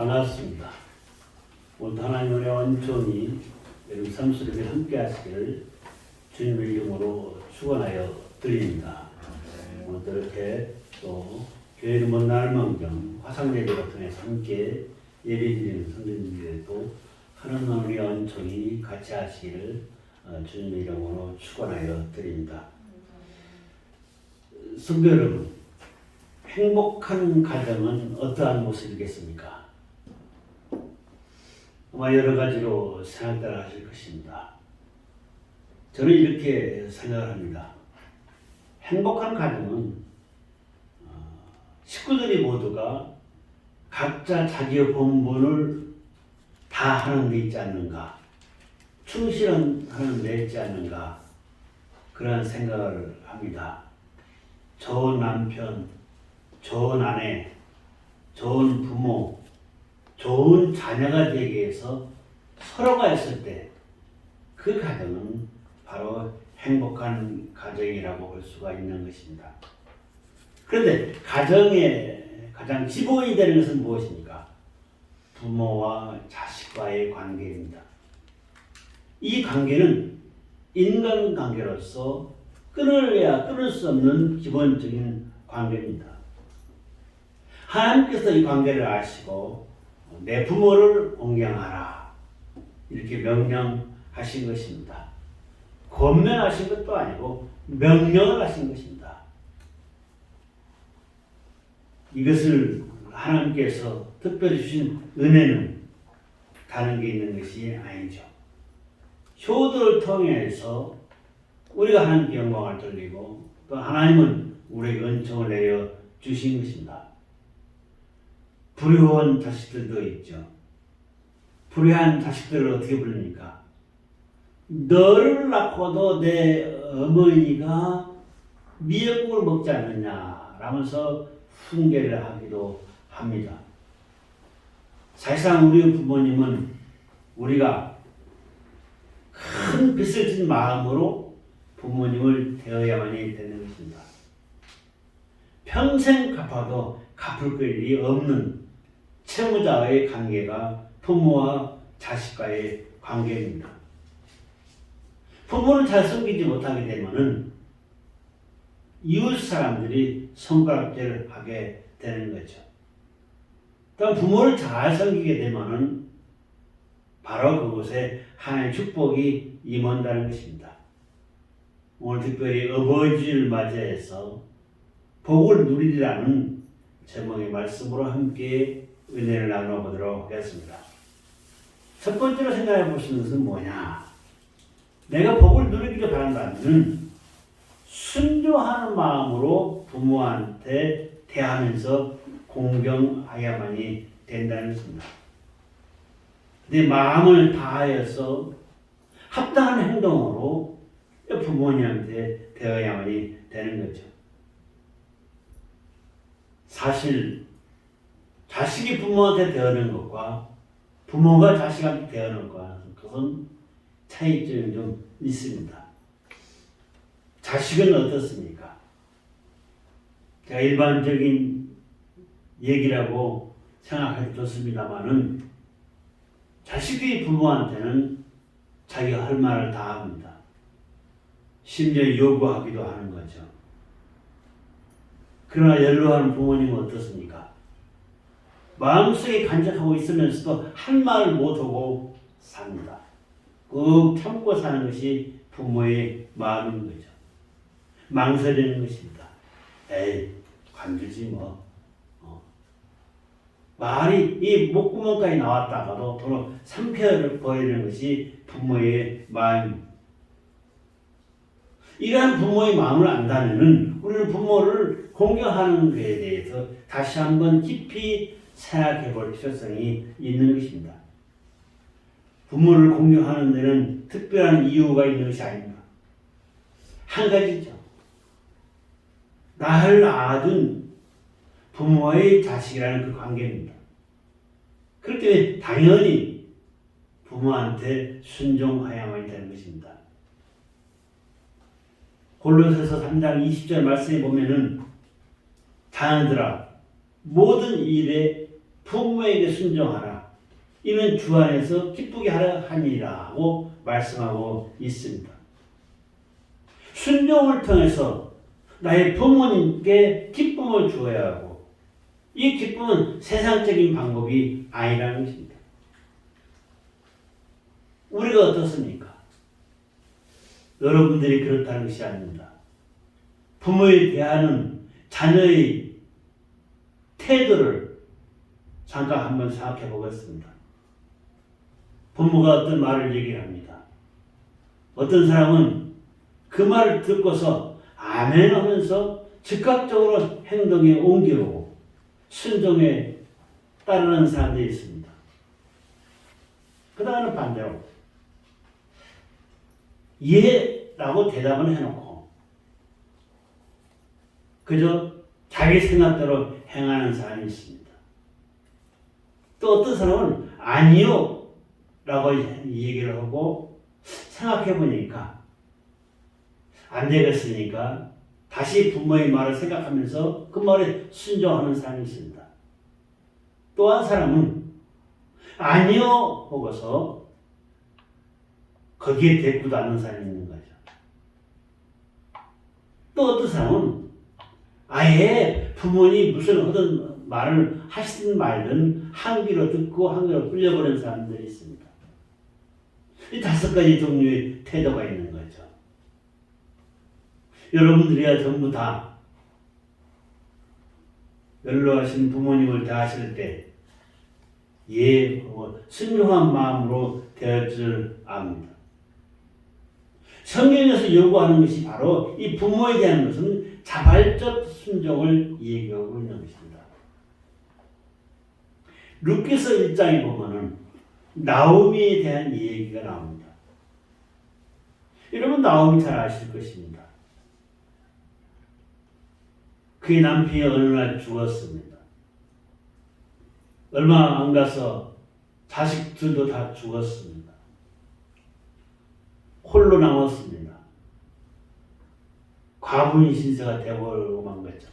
반갑습니다. 오늘 하나님의 은총이 여러분 삶 속에 함께 하시기를 주님의 이름으로 축원하여 드립니다. 오늘도 이렇게 또 교회를 먼 날망정 화상예배를 통해서 함께 예배드리는 성도님들에도 하나님의 은총이 같이 하시기를 주님의 이름으로 축원하여 드립니다. 성도 여러분, 행복한 가정은 어떠한 모습이겠습니까? 아마 여러 가지로 생각을 하실 것입니다. 저는 이렇게 생각을 합니다. 행복한 가정은 식구들이 모두가 각자 자기의 본분을 다 하는 데 있지 않는가, 충실하는 데 있지 않는가, 그런 생각을 합니다. 좋은 남편, 좋은 아내, 좋은 부모, 좋은 자녀가 되기 위해서 서로가 있을 때 그 가정은 바로 행복한 가정이라고 볼 수가 있는 것입니다. 그런데 가정의 가장 기본이 되는 것은 무엇입니까? 부모와 자식과의 관계입니다. 이 관계는 인간관계로서 끊어야 끊을 수 없는 기본적인 관계입니다. 하나님께서 이 관계를 아시고 내 부모를 공경하라 이렇게 명령하신 것입니다. 권면하신 것도 아니고 명령을 하신 것입니다. 이것을 하나님께서 특별히 주신 은혜는 다른 게 있는 것이 아니죠. 효도를 통해서 우리가 하나님께 영광을 돌리고 또 하나님은 우리에게 은총을 내려 주신 것입니다. 불효한 자식들도 있죠. 불효한 자식들을 어떻게 부릅니까? 너를 낳고도 내 어머니가 미역국을 먹지 않느냐 라면서 훈계를 하기도 합니다. 사실상 우리 부모님은 우리가 큰 빚을 진 마음으로 부모님을 대해야만이 되는 것입니다. 평생 갚아도 갚을 일이 없는 채무자의 관계가 부모와 자식과의 관계입니다. 부모를 잘 섬기지 못하게 되면은 이웃 사람들이 손가락질을 하게 되는 거죠. 또 부모를 잘 섬기게 되면은 바로 그곳에 하나님의 축복이 임한다는 것입니다. 오늘 특별히 아버지를 맞이해서 복을 누리라는 제목의 말씀으로 함께 은혜를 나눠보도록 하겠습니다. 첫 번째로 생각해 보시는 것은 뭐냐? 내가 복을 누리기를 바란다면 순종하는 마음으로 부모한테 대하면서 공경하야만이 된다는 것입니다. 내 마음을 다하여서 합당한 행동으로 부모님한테 대해야만이 되는 거죠. 사실 자식이 부모한테 대하는 것과 부모가 자식한테 대하는 것은 차이점이 좀 있습니다. 자식은 어떻습니까? 제가 일반적인 얘기라고 생각하기 좋습니다만은 자식이 부모한테는 자기가 할 말을 다 합니다. 심지어 요구하기도 하는 거죠. 그러나 연로하는 부모님은 어떻습니까? 마음속에 간직하고 있으면서도 할 말을 못하고 삽니다. 꾹 참고 사는 것이 부모의 마음인 거죠. 망설이는 것입니다. 에이, 관두지 뭐. 말이 이 목구멍까지 나왔다가도 도로 삼켜를 버리는 것이 부모의 마음입니다. 이러한 부모의 마음을 안다면 우리는 부모를 공경하는 것에 대해서 다시 한번 깊이 생각해 볼 필요성이 있는 것입니다. 부모를 공경하는 데는 특별한 이유가 있는 것이 아닙니다. 한 가지죠. 나를 낳아준 부모의 자식이라는 그 관계입니다. 그렇기 때문에 당연히 부모한테 순종해야만 되는 것입니다. 골로새서 3장 20절 말씀에 보면은 자녀들아 모든 일에 부모에게 순종하라. 이는 주 안에서 기쁘게 하려 하니라고 말씀하고 있습니다. 순종을 통해서 나의 부모님께 기쁨을 주어야 하고 이 기쁨은 세상적인 방법이 아니라는 것입니다. 우리가 어떻습니까? 여러분들이 그렇다는 것이 아닙니다. 부모에 대하는 자녀의 태도를 잠깐 한번 생각해 보겠습니다. 부모가 어떤 말을 얘기합니다. 어떤 사람은 그 말을 듣고서 아멘 하면서 즉각적으로 행동에 옮겨오고 순종에 따르는 사람들이 있습니다. 그 다음은 반대로 예라고 대답을 해놓고 그저 자기 생각대로 행하는 사람이 있습니다. 또 어떤 사람은 아니요 라고 얘기를 하고 생각해 보니까 안 되겠으니까 다시 부모의 말을 생각하면서 그 말에 순종하는 사람이 있습니다. 또 한 사람은 아니요 하고서 거기에 대꾸도 않는 사람이 있는 거죠. 또 어떤 사람은 아예 부모님 무슨 하든 말을 하시든 말든 한 귀로 듣고 한 귀로 끌려버리는 사람들이 있습니다. 이 5가지 종류의 태도가 있는 거죠. 여러분들이야 전부 다 연로하신 부모님을 대하실 때 예, 순종한 마음으로 대할 줄 압니다. 성경에서 요구하는 것이 바로 이 부모에 대한 것은 자발적 순종을 얘기하고 있는 것입니다. 룻기서 1장에 보면은 나오미에 대한 얘기가 나옵니다. 여러분 나오미 잘 아실 것입니다. 그의 남편이 어느 날 죽었습니다. 얼마 안 가서 자식들도 다 죽었습니다. 홀로 남았습니다. 과부인 신세가 되어버리고 만 거죠.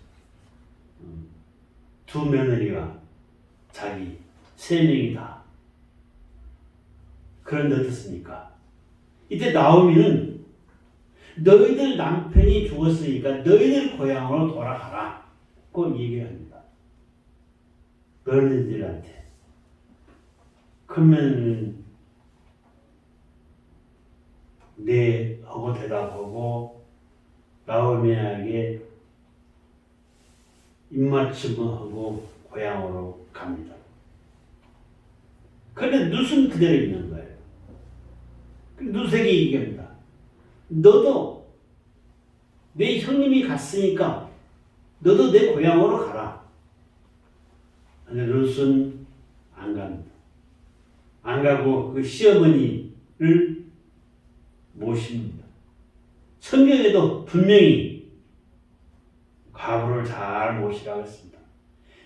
2 며느리와 자기 3명이 다. 그런데 어떻습니까? 이때 나오미는 너희들 남편이 죽었으니까 너희들 고향으로 돌아가라. 그 얘기합니다. 며느리들한테. 그러면 네 하고 대답하고 나오미에게 입맞춤하고 고향으로 갑니다. 그런데 룻은 그대로 있는 거예요. 룻에게 얘기합니다. 너도 내 형님이 갔으니까 너도 내 고향으로 가라. 근데 룻은 안 갑니다. 안 가고 그 시어머니를 모십니다. 성경에도 분명히 과부를 잘 모시라고 했습니다.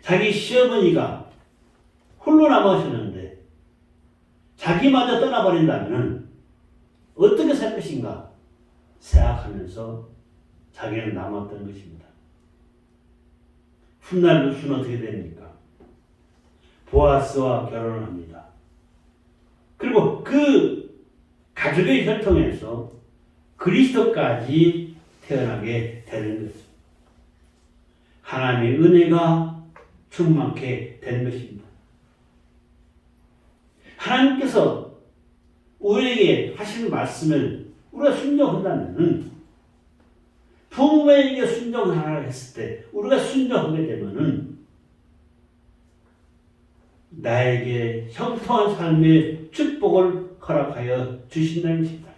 자기 시어머니가 홀로 남으셨는데 자기마저 떠나버린다면 어떻게 살 것인가 생각하면서 자기는 남았던 것입니다. 훗날 룻은 어떻게 됩니까? 보아스와 결혼을 합니다. 그리고 그 가족의 혈통에서 그리스도까지 태어나게 되는 거죠. 하나님의 은혜가 충만케 된 것입니다. 하나님께서 우리에게 하시는 말씀을 우리가 순종한다면 부모에게 순종하라 했을 때 우리가 순종하게 되면은 나에게 형통한 삶의 축복을 허락하여 주신다는 것입니다.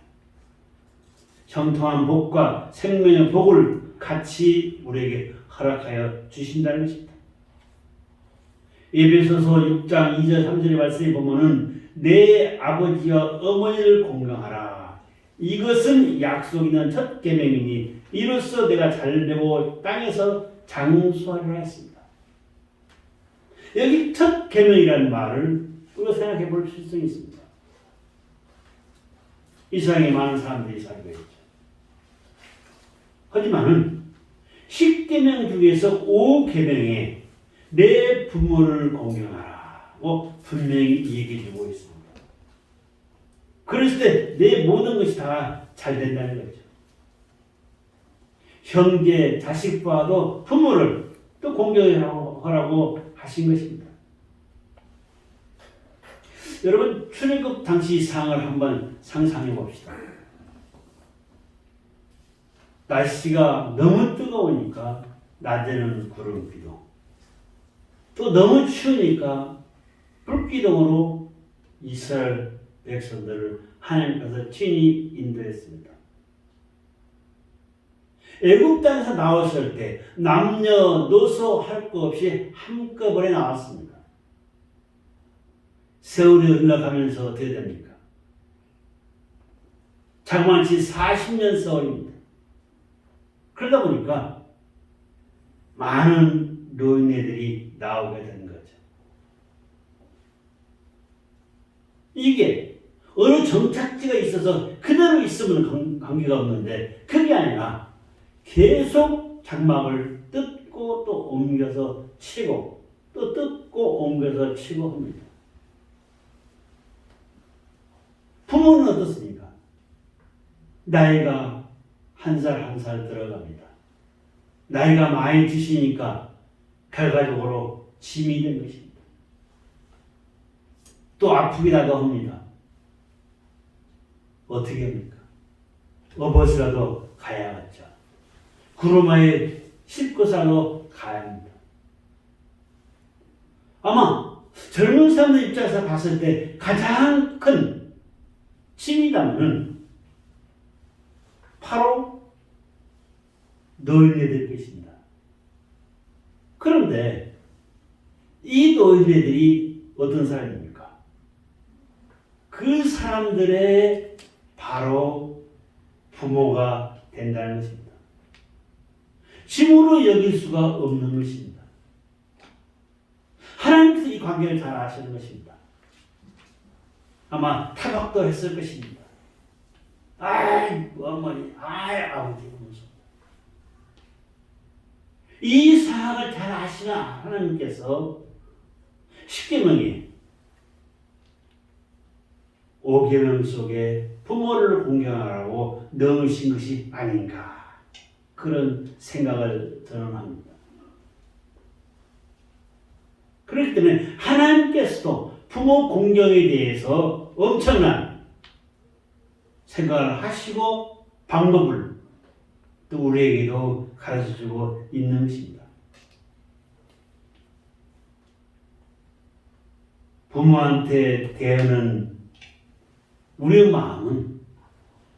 형통한 복과 생명의 복을 같이 우리에게 허락하여 주신다는 것입니다. 에베소서 6장 2절 3절의 말씀에 보면은 내 아버지와 어머니를 공경하라. 이것은 약속 있는 첫 계명이니 이로써 내가 잘되고 땅에서 장수하리라 했습니다. 여기 첫 계명이라는 말을 우리가 생각해 볼 필요성이 있습니다. 이 세상에 많은 사람들이 살고 있죠. 하지만 10계명 중에서 5계명에 내 부모를 공경하라. 있다고 분명히 얘기해주고 있습니다. 그랬을 때 내 모든 것이 다 잘 된다는 거죠. 형제, 자식과도 부모를 또 공경하라고 하신 것입니다. 여러분, 출애굽 당시 상황을 한번 상상해 봅시다. 날씨가 너무 뜨거우니까 낮에는 구름기둥, 또 너무 추우니까 불기둥으로 이스라엘 백성들을 하나님께서 친히 인도했습니다. 애굽 땅에서 나왔을 때 남녀노소 할 것 없이 한꺼번에 나왔습니다. 세월이 흘러가면서 어떻게 됩니까? 장만치 40년 세월입니다. 그러다 보니까 많은 노인네들이 나오게 된 거죠. 이게 어느 정착지가 있어서 그대로 있으면 관계가 없는데 그게 아니라 계속 장막을 뜯고 또 옮겨서 치고 또 뜯고 옮겨서 치고 합니다. 부모는 어떻습니까? 나이가 한 살 한 살 들어갑니다. 나이가 많이 드시니까 결과적으로 짐이 된 것입니다. 또 아프기라도 합니다. 어떻게 합니까? 업어서라도 가야겠죠. 구루마에 싣고서라도 가야 합니다. 아마 젊은 사람들 입장에서 봤을 때 가장 큰 짐이라면 바로 노인네들 것입니다. 그런데 이 노인네들이 어떤 사람입니까? 그 사람들의 바로 부모가 된다는 것입니다. 짐으로 여길 수가 없는 것입니다. 하나님께서 이 관계를 잘 아시는 것입니다. 아마 타박도 했을 것입니다. 아이, 어머니, 아이, 아버지, 하면서. 이 사항을 잘 아시는 하나님께서 십계명에 5계명 속에 부모를 공경하라고 넣으신 것이 아닌가 그런 생각을 저는 합니다. 그렇기 때문에 하나님께서도 부모 공경에 대해서 엄청난 생각을 하시고 방법을 또 우리에게도 가르쳐주고 있는 것입니다. 부모한테 대하는 우리의 마음은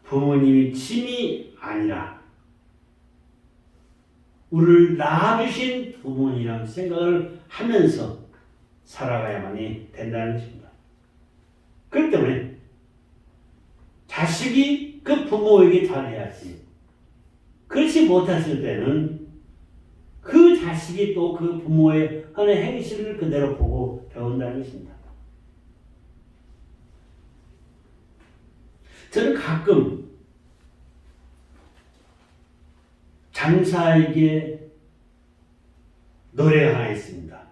부모님이 짐이 아니라 우리를 낳아주신 부모님이라는 생각을 하면서 살아가야만이 된다는 것입니다. 그렇기 때문에 자식이 그 부모에게 잘해야지. 그렇지 못했을 때는 그 자식이 또 그 부모의 하는 행실을 그대로 보고 배운다는 것입니다. 저는 가끔 장사에게 노래가 하나 있습니다.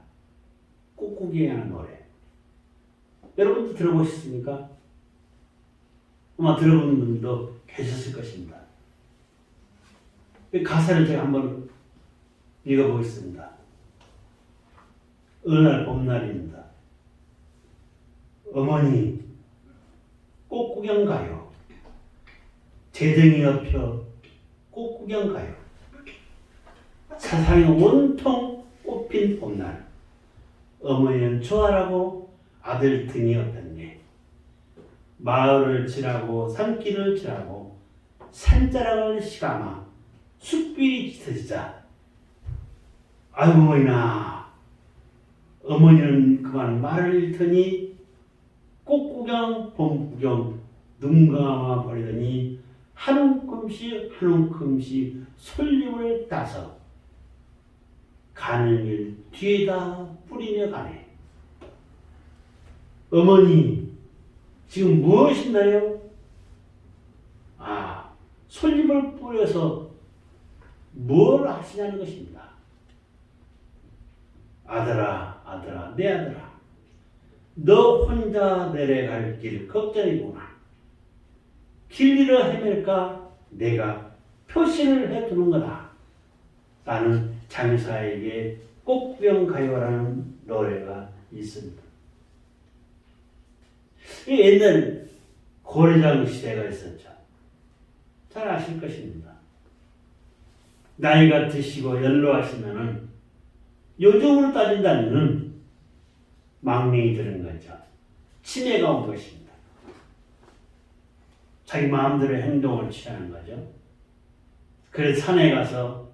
꾹꾹이 하는 노래. 여러분도 들어보셨습니까? 아마 들어보는 분들도 계셨을 것입니다. 가사를 제가 한번 읽어보겠습니다. 어느 날 봄날입니다. 어머니 꽃구경 가요. 재등이 엎여 꽃구경 가요. 세상에 온통 꽃핀 봄날. 어머니는 좋아라고 아들 등이 엎였네. 마을을 지나고 산길을 지나고 산자락을 시감아 숲길이 짙어지자 아이고 어머니나 어머니는 그만 말을 잃더니 꽃구경 봄구경 눈 감아 버리더니 한 움큼씩 한 움큼씩 솔잎을 따서 가는 길 뒤에다 뿌리며 가네. 어머니 지금 무엇이나요? 아, 솔잎을 뿌려서 뭘 하시냐는 것입니다. 아들아, 아들아, 내 아들아. 너 혼자 내려갈 길 걱정이구나. 길 잃어 헤맬까 내가 표시를 해두는 거다. 라는 장사에게 꽃병가요라는 노래가 있습니다. 옛날 고려장 시대가 있었죠. 잘 아실 것입니다. 나이가 드시고 연로하시면은 요즘으로 따진다면은 망명이 드는 거죠. 치매가 온 것입니다. 자기 마음대로 행동을 취하는 거죠. 그래서 산에 가서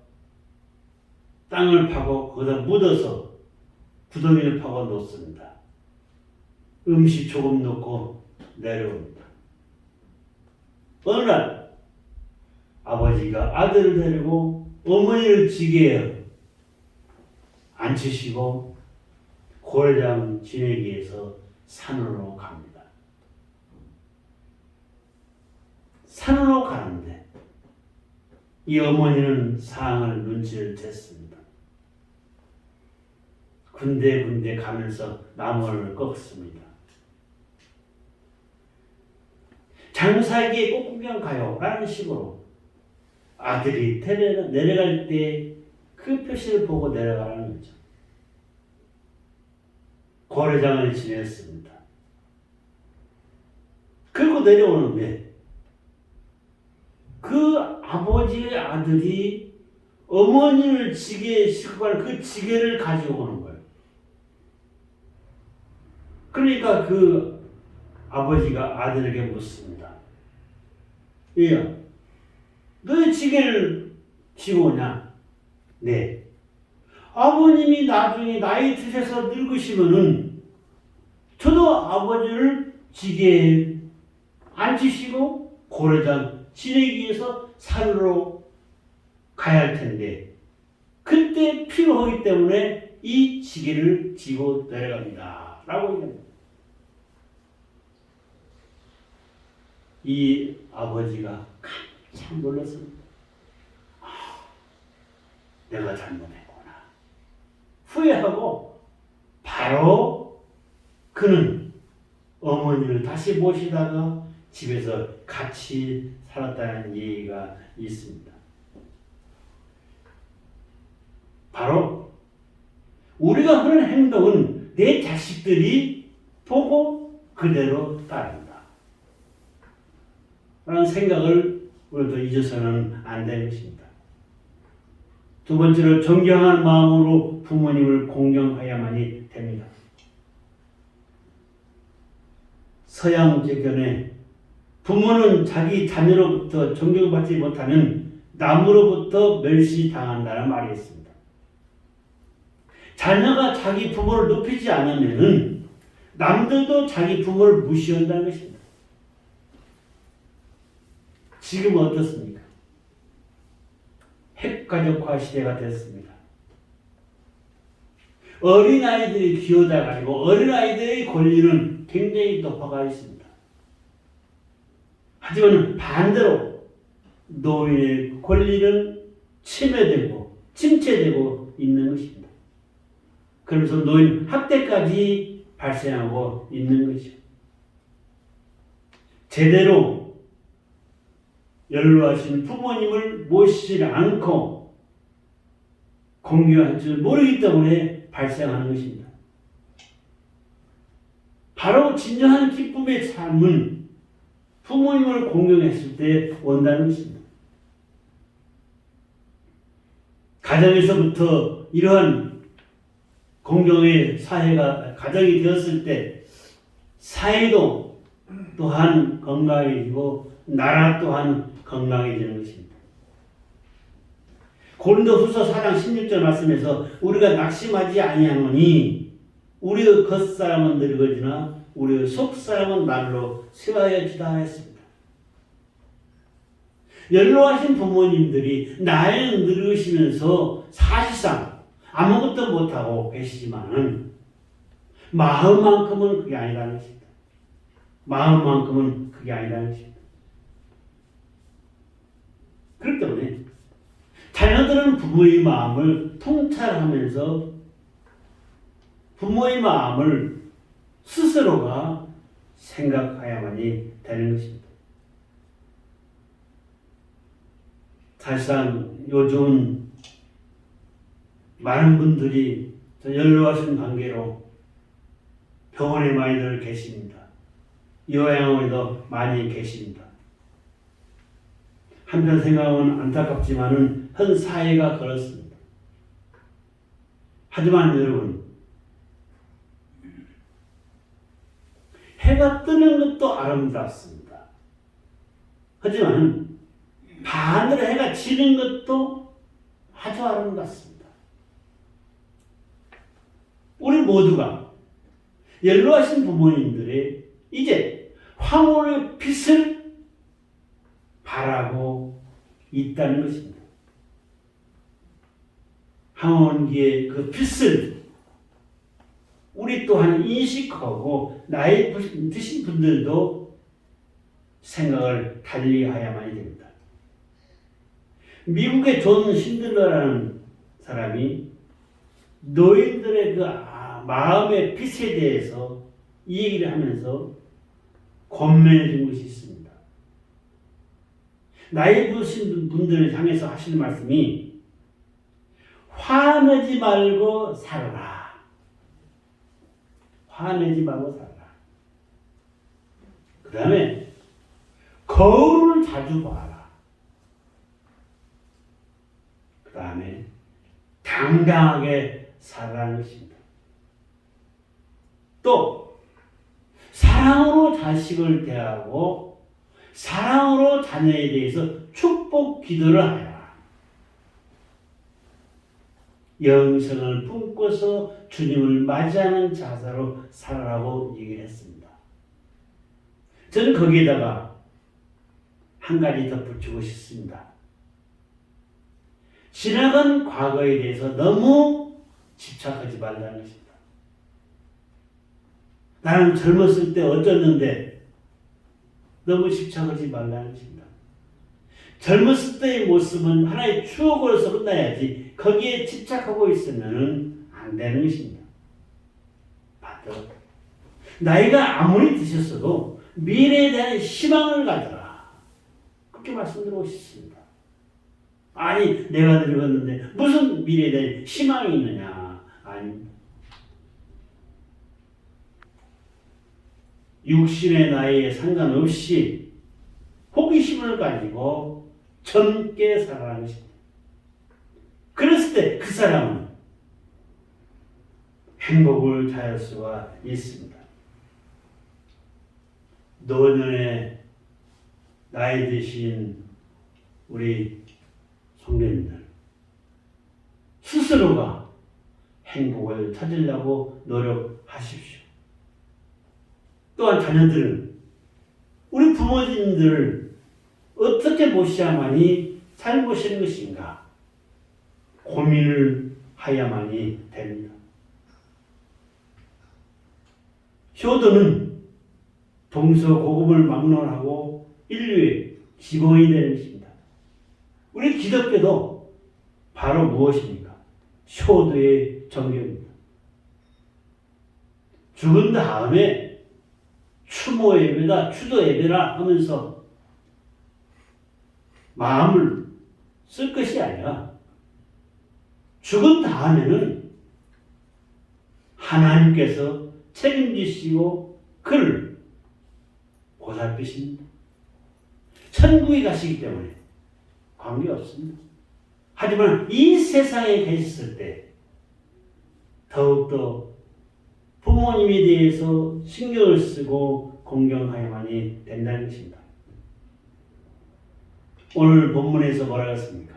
땅을 파고 거기다 묻어서 구덩이를 파고 놓습니다. 음식 조금 넣고 내려옵니다. 어느 날 아버지가 아들을 데리고 어머니를 지게에 앉히시고 고려장 지내기에서 산으로 갑니다. 산으로 가는데 이 어머니는 상황을 눈치를 챘습니다. 군데군데 가면서 나무를 꺾습니다. 장사에게 꽃구경 가요 라는 식으로 아들이 내려갈 때 그 표시를 보고 내려가라는 거죠. 고려장을 지냈습니다. 그리고 내려오는데 그 아버지의 아들이 어머니를 지게에 싣고 가는 그 지게를 가지고 오는 거예요. 그러니까 그 아버지가 아들에게 묻습니다. 얘야, 너의 지게를 지고 오냐? 네. 아버님이 나중에 나이 드셔서 늙으시면은 저도 아버지를 지게에 앉히시고 고려장 지내기 위해서 산으로 가야 할 텐데 그때 필요하기 때문에 이 지게를 지고 내려갑니다. 라고 얘기합니다. 이 아버지가 깜짝 놀랐습니다. 내가 잘못했구나. 후회하고 바로 그는 어머니를 다시 모시다가 집에서 같이 살았다는 얘기가 있습니다. 바로 우리가 하는 행동은 내 자식들이 보고 그대로 따른다. 라는 생각을 우리도 잊어서는 안 되는 것입니다. 두 번째로 존경하는 마음으로 부모님을 공경해야만이 됩니다. 서양 제견에 부모는 자기 자녀로부터 존경받지 못하면 남으로부터 멸시당한다는 말이 있습니다. 자녀가 자기 부모를 높이지 않으면 남들도 자기 부모를 무시한다는 것입니다. 지금 어떻습니까? 핵가족화 시대가 됐습니다. 어린아이들이 기어다가지고 어린아이들의 권리는 굉장히 높아가 있습니다. 하지만 반대로 노인의 권리는 침해되고 침체되고 있는 것입니다. 그러면서 노인 학대까지 발생하고 있는 것이죠. 제대로 연로하신 부모님을 모시지 않고 공경할 줄 모르기 때문에 발생하는 것입니다. 바로 진정한 기쁨의 삶은 부모님을 공경했을 때 온다는 것입니다. 가정에서부터 이러한 공경의 사회가 가정이 되었을 때 사회도 또한 건강해지고 나라 또한 건강해지는 것입니다. 고린도후서 4장 16절 말씀에서 우리가 낙심하지 아니하노니 우리의 겉사람은 늙어지나 우리의 속사람은 날로 쇠하여지다 했습니다. 연로하신 부모님들이 나이는 늙으시면서 사실상 아무것도 못하고 계시지만은 마음만큼은 그게 아니라는 것입니다. 마음만큼은 그게 아니라는 것입니다. 그렇기 때문에 자녀들은 부모의 마음을 통찰하면서 부모의 마음을 스스로가 생각해야만이 되는 것입니다. 사실상 요즘은 많은 분들이 연로하신 관계로 병원에 많이들 계십니다. 요양원에도 많이 계십니다. 한편 생각은 안타깝지만은 현 사회가 그렇습니다. 하지만 여러분, 해가 뜨는 것도 아름답습니다. 하지만 반대로 해가 지는 것도 아주 아름답습니다. 우리 모두가 연로하신 부모님들의 이제 황혼의 빛을 바라고 있다는 것입니다. 황혼기의 그 빛을 우리 또한 인식하고 나이 드신 분들도 생각을 달리해야만이 됩니다. 미국의 존 신들러라는 사람이 노인들의 그 마음의 빛에 대해서 이 얘기를 하면서 권면해 준 것이 있습니다. 나이 드신 분들을 향해서 하시는 말씀이 화내지 말고 살아라. 화내지 말고 살아라. 그 다음에 거울을 자주 봐라. 그 다음에 당당하게 살아라는 것입니다. 또 사랑으로 자식을 대하고 사랑으로 자녀에 대해서 축복 기도를 하라. 영생을 품고서 주님을 맞이하는 자세로 살아라고 얘기를 했습니다. 저는 거기에다가 한 가지 덧붙이고 싶습니다. 지나간 과거에 대해서 너무 집착하지 말라는 것입니다. 나는 젊었을 때 어쩌는데 너무 집착하지 말라는 것입니다. 젊었을 때의 모습은 하나의 추억으로서 끝나야지 거기에 집착하고 있으면 안 되는 것입니다. 맞죠? 나이가 아무리 드셨어도 미래에 대한 희망을 가져라. 그렇게 말씀드리고 싶습니다. 아니 내가 늙었는데 무슨 미래에 대한 희망이 있느냐. 아닙니다. 육신의 나이에 상관없이 호기심을 가지고 젊게 살아가는 것입니다. 그랬을 때 그 사람은 행복을 자할 수가 있습니다. 노년에 나이 드신 우리 성도님들 스스로가 행복을 찾으려고 노력하십시오. 또한 자녀들은 우리 부모님들을 어떻게 모셔야만이 잘 모시는 것인가 고민을 하야만이 됩니다. 효도는 동서고금을 막론하고 인류의 기본이 되는 것입니다. 우리 기독교도 바로 무엇입니까? 효도의 정교입니다. 죽은 다음에 추모 예배다, 추도 예배라 하면서 마음을 쓸 것이 아니라 죽은 다음에는 하나님께서 책임지시고 그를 보살피십니다. 천국에 가시기 때문에 관계없습니다. 하지만 이 세상에 계셨을 때 더욱더 부모님에 대해서 신경을 쓰고 공경하여만이 된다는 것입니다. 오늘 본문에서 뭐라고 했습니까?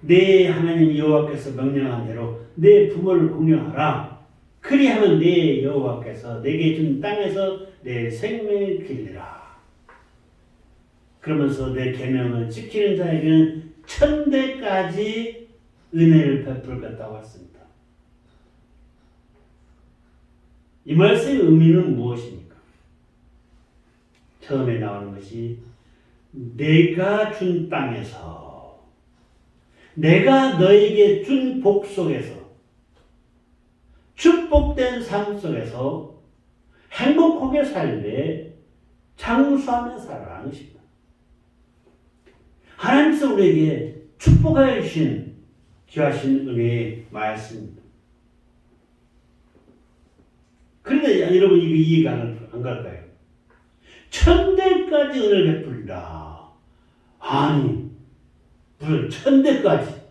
내 하나님 여호와께서 명령한 대로 내 부모를 공경하라. 그리하면 내 여호와께서 내게 준 땅에서 내 생명을 길리라. 그러면서 내 계명을 지키는 자에게는 천대까지 은혜를 베풀겠다고 했습니다. 이 말씀의 의미는 무엇입니까? 처음에 나오는 것이 내가 준 땅에서 내가 너에게 준 복 속에서 축복된 삶 속에서 행복하게 살되 장수하며 살아가는 것입니다. 하나님께서 우리에게 축복하여 주신 귀하신 은혜의 말씀입니다. 그런데 여러분 이거 이해가 안 갈까요? 천대까지 은혜를 베풀리라. 아니 무슨 천대까지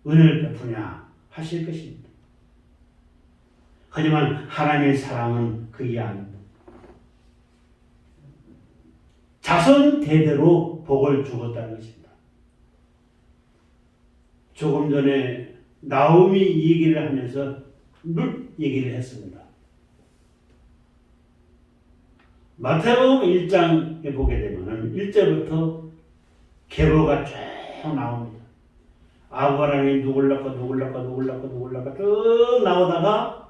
은혜를 베푸냐 하실 것입니다. 하지만 하나님의 사랑은 그게 아닙니다. 자손 대대로 복을 주었다는 것입니다. 조금 전에 나오미 얘기를 하면서 룻 얘기를 했습니다. 마태복음 1장에 보게 되면 1절부터 계보가 쭉 나옵니다. 아브라함이 누굴 낳고 쭉 나오다가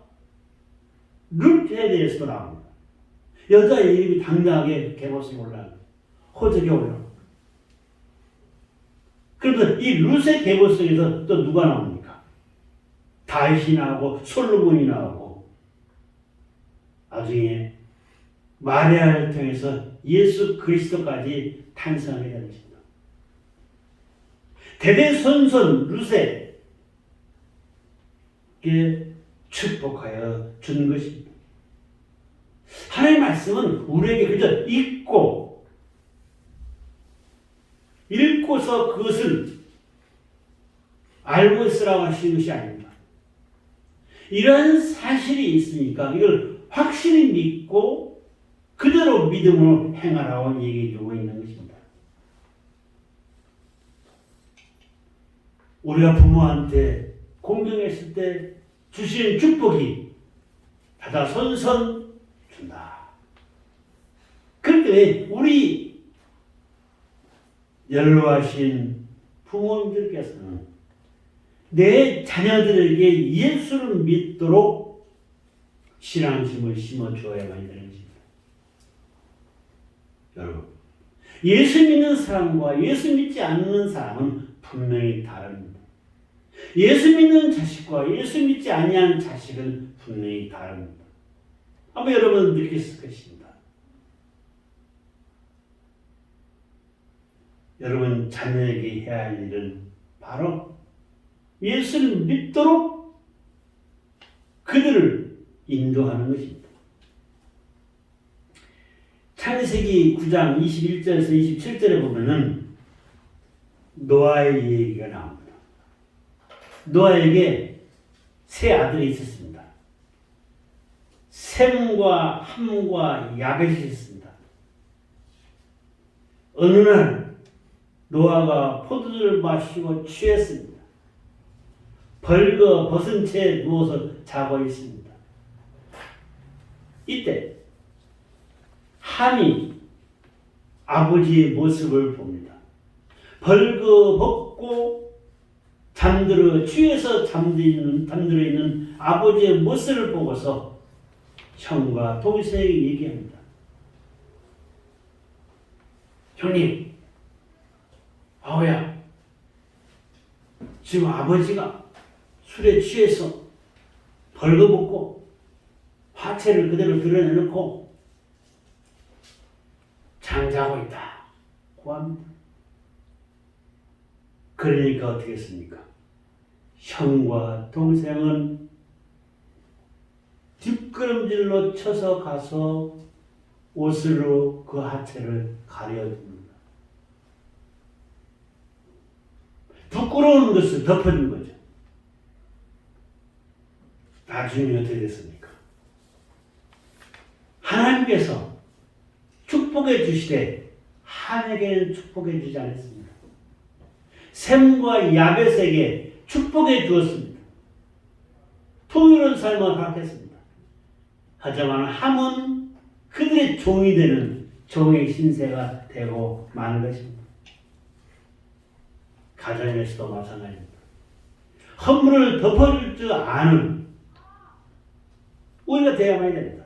룻에 대해서도 나옵니다. 여자의 이름이 당당하게 계보성에 올라갑니다. 호적에 올라갑니다. 그런데 이 룻의 계보성에서 또 누가 나옵니까? 다윗이 나오고 솔로몬이 나오고 나중에 마리아를 통해서 예수 그리스도까지 탄생하게 되는 것입니다. 대대손손 룻에게 축복하여 준 것입니다. 하나님의 말씀은 우리에게 그저 읽고서 그것을 알고 있으라고 하시는 것이 아닙니다. 이러한 사실이 있으니까 이걸 확실히 믿고 그대로 믿음으로 행하라고 얘기해 주고 있는 것입니다. 우리가 부모한테 공경했을 때 주시는 축복이 다다손손 준다. 그런데 우리 연로하신 부모님들께서는 내 자녀들에게 예수를 믿도록 신앙심을 심어주어야만 되는 것입니다. 여러분, 예수 믿는 사람과 예수 믿지 않는 사람은 분명히 다릅니다. 예수 믿는 자식과 예수 믿지 아니한 자식은 분명히 다릅니다. 아마 여러분 느꼈을 것입니다. 여러분 자녀에게 해야 할 일은 바로 예수를 믿도록 그들을 인도하는 것입니다. 창세기 9장 21절에서 27절에 보면은 노아의 얘기가 나옵니다. 노아에게 세 아들이 있었습니다. 셈과 함과 야벳이 있습니다. 어느 날 노아가 포도주를 마시고 취했습니다. 벌거 벗은 채 누워서 자고 있습니다. 이때 함이 아버지의 모습을 봅니다. 벌거 벗고 취해서 잠들어 있는 아버지의 모습을 보고서 형과 동생에게 얘기합니다. 형님, 아우야, 지금 아버지가 술에 취해서 벌거벗고 화채를 그대로 드러내놓고 잠자고 있다 고 합니다. 그러니까 어떻게 했습니까? 형과 동생은 뒷걸음질로 쳐서 가서 옷으로 그 하체를 가려줍니다. 부끄러운 것을 덮어준 거죠. 나중에 어떻게 됐습니까? 하나님께서 축복해 주시되 함에게는 축복해 주지 않았습니다. 셈과 야벳에게 축복해 주었습니다. 풍요로운 삶을 허락했습니다. 하지만 함은 그들의 종이 되는 종의 신세가 되고 마는 것입니다. 가정에서도 마찬가지입니다. 허물을 덮어줄 줄 아는 우리가 되어야만 됩니다.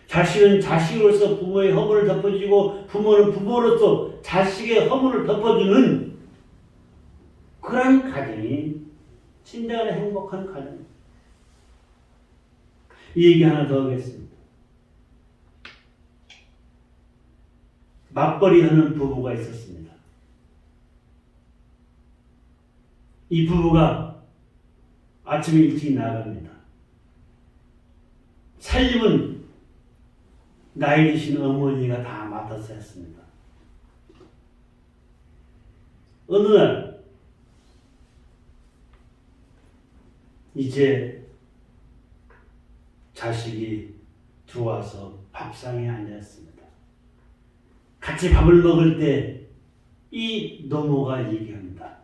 자식은 자식으로서 부모의 허물을 덮어주고 부모는 부모로서 자식의 허물을 덮어주는 그런 가정이 진정한 행복한 가정입니다. 이 얘기 하나 더 하겠습니다. 맞벌이하는 부부가 있었습니다. 이 부부가 아침에 일찍 나갑니다. 살림은 나이 드신 어머니가 다 맡아서 했습니다. 어느 날 이제 자식이 들어와서 밥상에 앉았습니다. 같이 밥을 먹을 때 이 노모가 얘기합니다.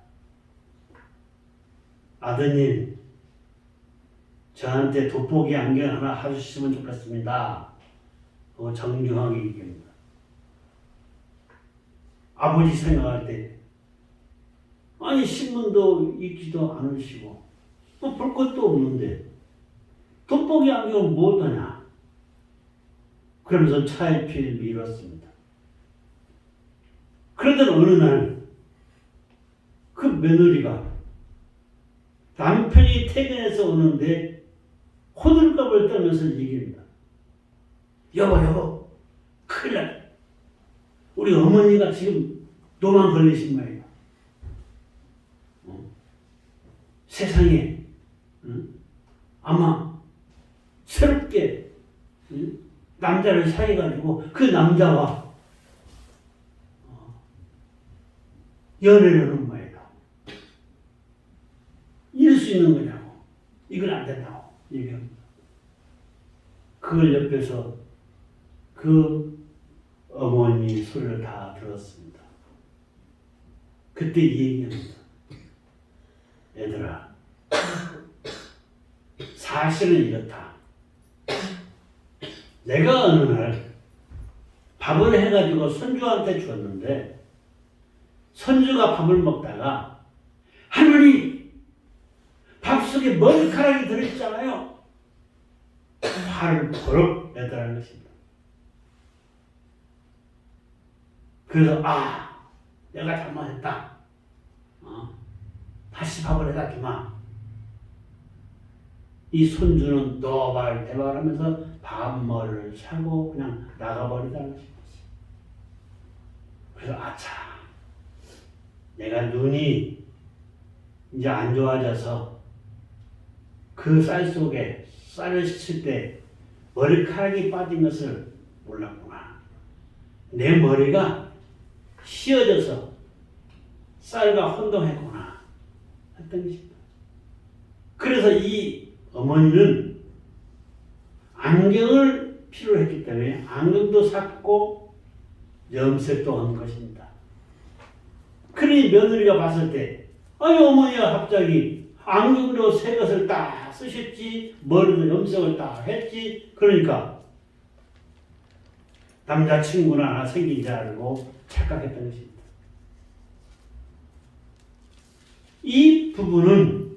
아드님, 저한테 돋보기 안경 하나 사주시면 좋겠습니다. 정중하게 얘기합니다. 아버지 생각할 때 아니 신문도 읽지도 않으시고 볼 것도 없는데 돋보기 안경은 뭐하냐? 그러면서 차일피일 미뤘습니다. 그러던 어느 날 그 며느리가 남편이 퇴근해서 오는데 호들갑을 떨면서 얘기합니다. 여보, 큰일 났다. 우리 어머니가 지금 노만 걸리신 말이야. 세상에 아마 새롭게 남자를 사귀어가지고 그 남자와 연애를 하는 말이다. 이럴 수 있는 거냐고. 이건 안 된다고 얘기합니다. 그걸 옆에서 그 어머니 소리를 다 들었습니다. 그때 이 얘기합니다. 얘들아, 사실은 이렇다. 내가 어느 날 밥을 해가지고 손주한테 줬는데 손주가 밥을 먹다가 할머니 밥 속에 머리카락이 들어있잖아요. 화를 버럭 내더라는 것입니다. 그래서 내가 잘못했다. 다시 밥을 해라 기마. 이 손주는 너발 대발하면서 밥머리를 사고 그냥 나가버리다는 것입니다. 그래서 아차, 내가 눈이 이제 안 좋아져서 그 쌀 속에 쌀을 씻을 때 머리카락이 빠진 것을 몰랐구나. 내 머리가 휘어져서 쌀과 혼동했구나 했던 것입니다. 그래서 이 어머니는 안경을 필요로 했기 때문에 안경도 샀고 염색도 한 것입니다. 그러니 며느리가 봤을 때 아니 어머니가 갑자기 안경으로 새 것을 딱 쓰셨지 머리도 염색을 딱 했지 그러니까 남자친구나 하나 생긴 줄 알고 착각했던 것입니다. 이 부부는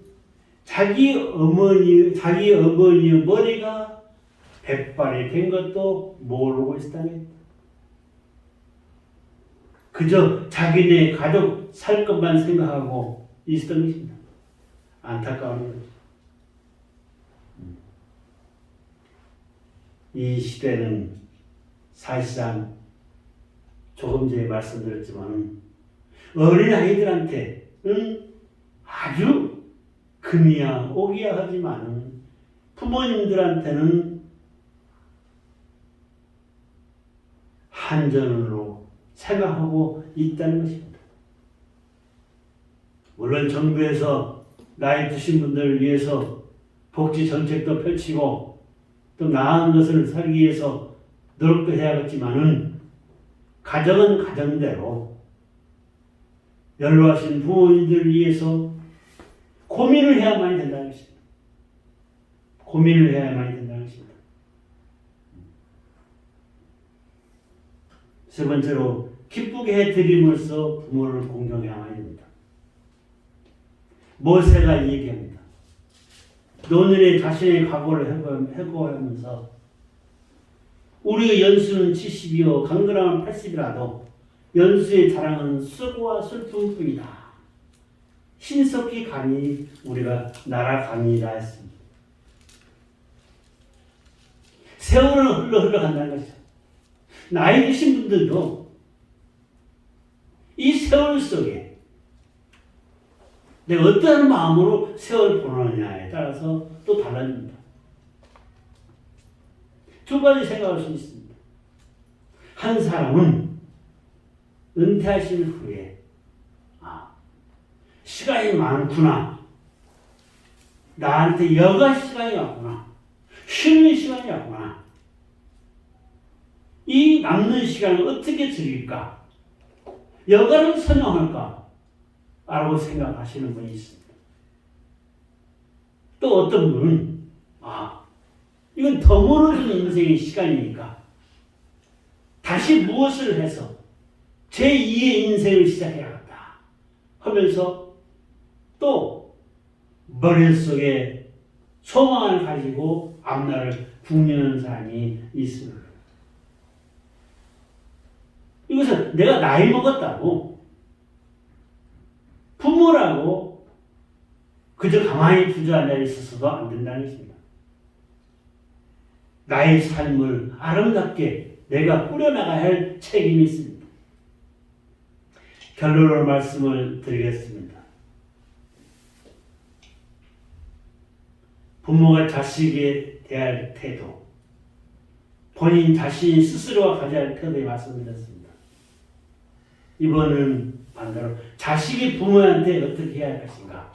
자기 어머니의 머리가 백발이 된 것도 모르고 있었다는 겁니다. 그저 자기네 가족 살 것만 생각하고 있었던 것입니다. 안타까운 거죠. 이 시대는 사실상 조금 전에 말씀드렸지만 어린아이들한테는 아주 금이야 오기야 하지만 부모님들한테는 한전으로 생각하고 있다는 것입니다. 물론 정부에서 나이 드신 분들을 위해서 복지 정책도 펼치고 또 나은 것을 살기 위해서 노력도 해야겠지만은 가정은 가정대로 연로하신 부모님들을 위해서 고민을 해야만 된다는 것입니다. 고민을 해야만 된다는 것입니다. 세 번째로 기쁘게 해드림으로써 부모를 공경해야만 됩니다. 모세가 얘기합니다. 노년에 자신의 각오를 해고하면서 우리의 연수는 70이요 강건함은 80이라도 연수의 자랑은 수고와 슬픔뿐이다. 신속히 가니 우리가 날아가니라 했습니다. 세월은 흘러 간다는 것이죠. 나이 드신 분들도 세월 속에 내가 어떠한 마음으로 세월 보내느냐에 따라서 또 달라집니다. 두 가지 생각할 수 있습니다. 한 사람은 은퇴하신 후에 시간이 많구나. 나한테 여가 시간이 왔구나. 쉬는 시간이 왔구나. 이 남는 시간을 어떻게 즐길까? 여가를 선용할까? 라고 생각하시는 분이 있습니다. 또 어떤 분은 이건 더 멀어진 인생의 시간이니까 다시 무엇을 해서 제2의 인생을 시작해야겠다 하면서 또 머릿속에 소망을 가지고 앞날을 궁리하는 사람이 있습니다. 이것은 내가 나이 먹었다고 부모라고 그저 가만히 주저앉아 있어서도 안 된다는 것입니다. 나의 삶을 아름답게 내가 꾸려나가야 할 책임이 있습니다. 결론으로 말씀을 드리겠습니다. 부모가 자식에 대할 태도, 본인 자신 스스로가 가져야 할 태도에 말씀드렸습니다. 이번은 반대로 자식이 부모한테 어떻게 해야 할 것인가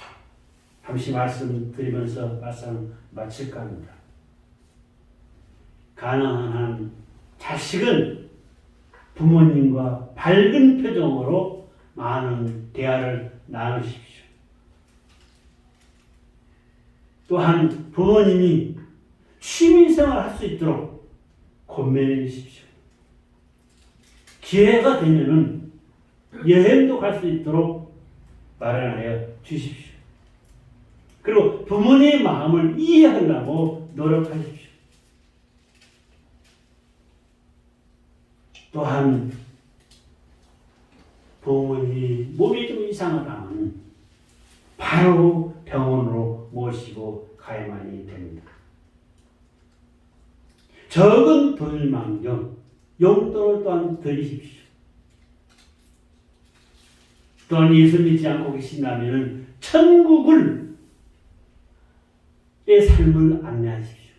잠시 말씀드리면서 말씀 마칠까 합니다. 가능한 한 자식은 부모님과 밝은 표정으로 많은 대화를 나누십시오. 또한 부모님이 취미생활을 할 수 있도록 권면해 주십시오. 기회가 되면은 여행도 갈 수 있도록 마련하여 주십시오. 그리고 부모님의 마음을 이해하려고 노력하십시오. 또한 부모님이 몸이 좀 이상하다면 바로 병원으로 모시고 가야만이 됩니다. 적은 돈일망정 용돈을 또한 드리십시오. 또한 예수 믿지 않고 계신다면 천국을 의 삶을 안내하십시오.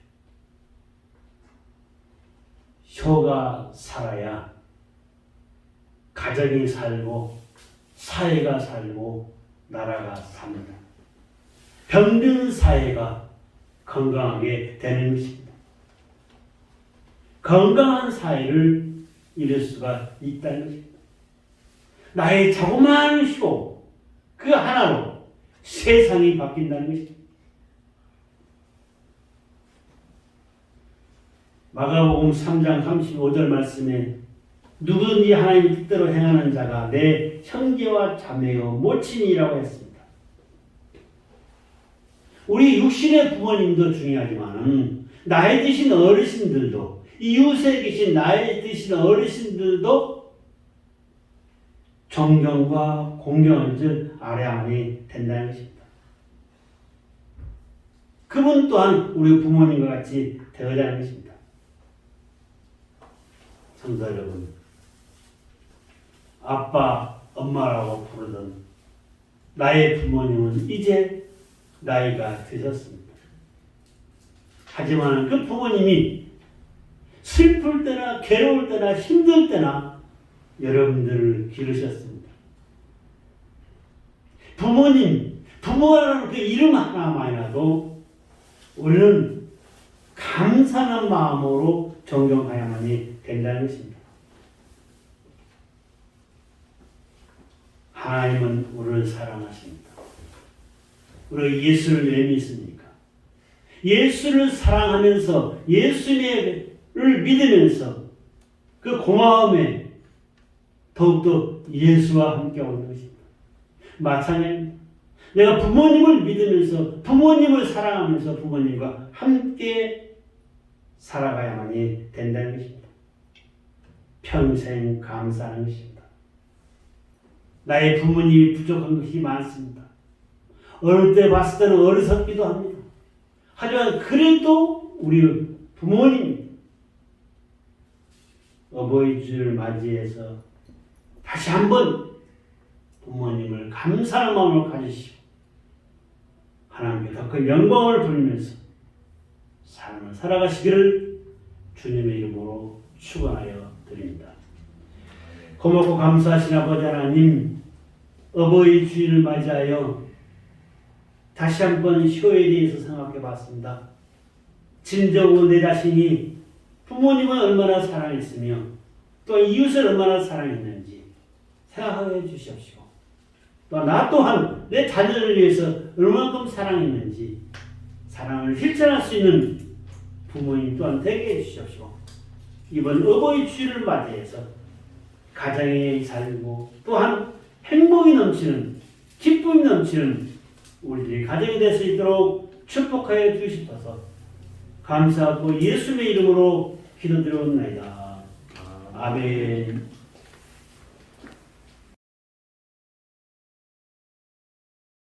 효가 살아야 가정이 살고 사회가 살고 나라가 삽니다. 병든 사회가 건강하게 되는 것입니다. 건강한 사회를 이룰 수가 있다는 것입니다. 나의 자그마한 효, 그 하나로 세상이 바뀐다는 것입니다. 마가복음 3장 35절 말씀에 누구든지 하나님 뜻대로 행하는 자가 내 형제와 자매요 모친이라고 했습니다. 우리 육신의 부모님도 중요하지만 나이 드신 어르신들도 이웃에 계신 나이 드신 어르신들도 존경과 공경할 줄 알아야만이 된다는 것입니다. 그분 또한 우리 부모님과 같이 되어야하는 것입니다. 성도 여러분, 아빠, 엄마라고 부르던 나의 부모님은 이제 나이가 드셨습니다. 하지만 그 부모님이 슬플 때나 괴로울 때나 힘들 때나 여러분들을 기르셨습니다. 부모님, 부모라는 그 이름 하나만이라도 우리는 감사하는 마음으로 존경해야만이 된다는 것입니다. 하나님은 우리를 사랑하십니다. 우리가 예수를 왜 믿습니까? 예수를 사랑하면서 예수님을 믿으면서 그 고마움에 더욱더 예수와 함께 오는 것입니다. 마찬가지입니다. 내가 부모님을 믿으면서 부모님을 사랑하면서 부모님과 함께 살아가야만이 된다는 것입니다. 평생 감사하는 것입니다. 나의 부모님이 부족한 것이 많습니다. 어릴 때 봤을 때는 어리석기도 합니다. 하지만 그래도 우리 부모님 어버이 주를 맞이해서 다시 한번 부모님을 감사하는 마음을 가지시고 하나님께 더 큰 영광을 돌리면서 삶을 살아가시기를 주님의 이름으로 축원하여 드립니다. 고맙고 감사하신 아버지 하나님, 어버이 주일을 맞이하여 다시 한번 효에 대해서 생각해 봤습니다. 진정으로 내 자신이 부모님을 얼마나 사랑했으며 또 이웃을 얼마나 사랑했는지 생각해 주시옵시고, 또 나 또한 내 자녀를 위해서 얼마만큼 사랑했는지 사랑을 실천할 수 있는 부모님 또한 되게 해주시옵시고, 이번 어버이 주일을 맞이해서 가정에 살고 또한 행복이 넘치는, 기쁨이 넘치는 우리들의 가정이 될 수 있도록 축복하여 주시옵소서. 감사하고 예수님의 이름으로 기도드리옵나이다. 아멘.